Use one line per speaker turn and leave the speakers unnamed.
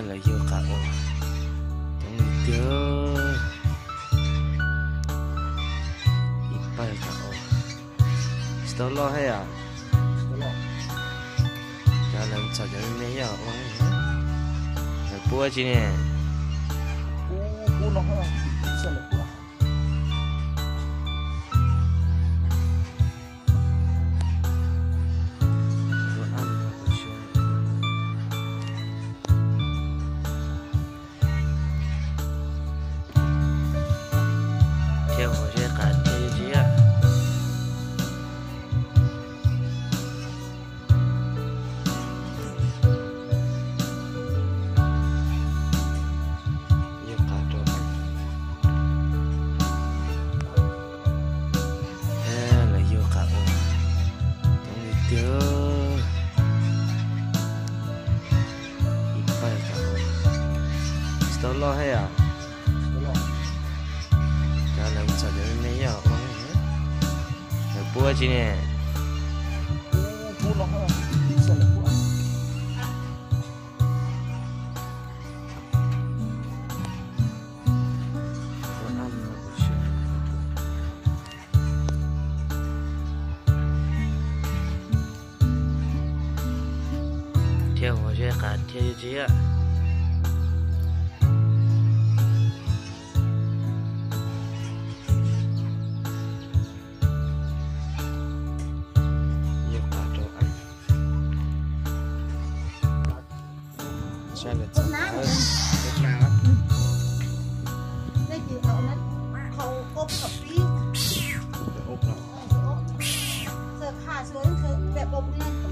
là vô cả ô trong tiêu ít bay cả ô stop lo hay à cho nên sao cho mình nhớ ô rồi bữa chi nè
bữa nó hơi sợ là bữa
theo hồ sơ cả thế chứ ạ nhiều cả rồi thế là nhiều cả ô trong đi tiêu ít bay cả ô stop lo hay à cho nên sao cho mình nhớ ô rồi bữa chi nè
bữa nó hơi sợ là bữa
theo hồ sơ cả theo chứ ạ nhiều cả đồ ăn salad
Việt Nam đây chỉ ở nó khâu ốp cà phê
เดี๋ยวอบเรา
เสื้อขาสวยเสื้อแบบอบเนี่ย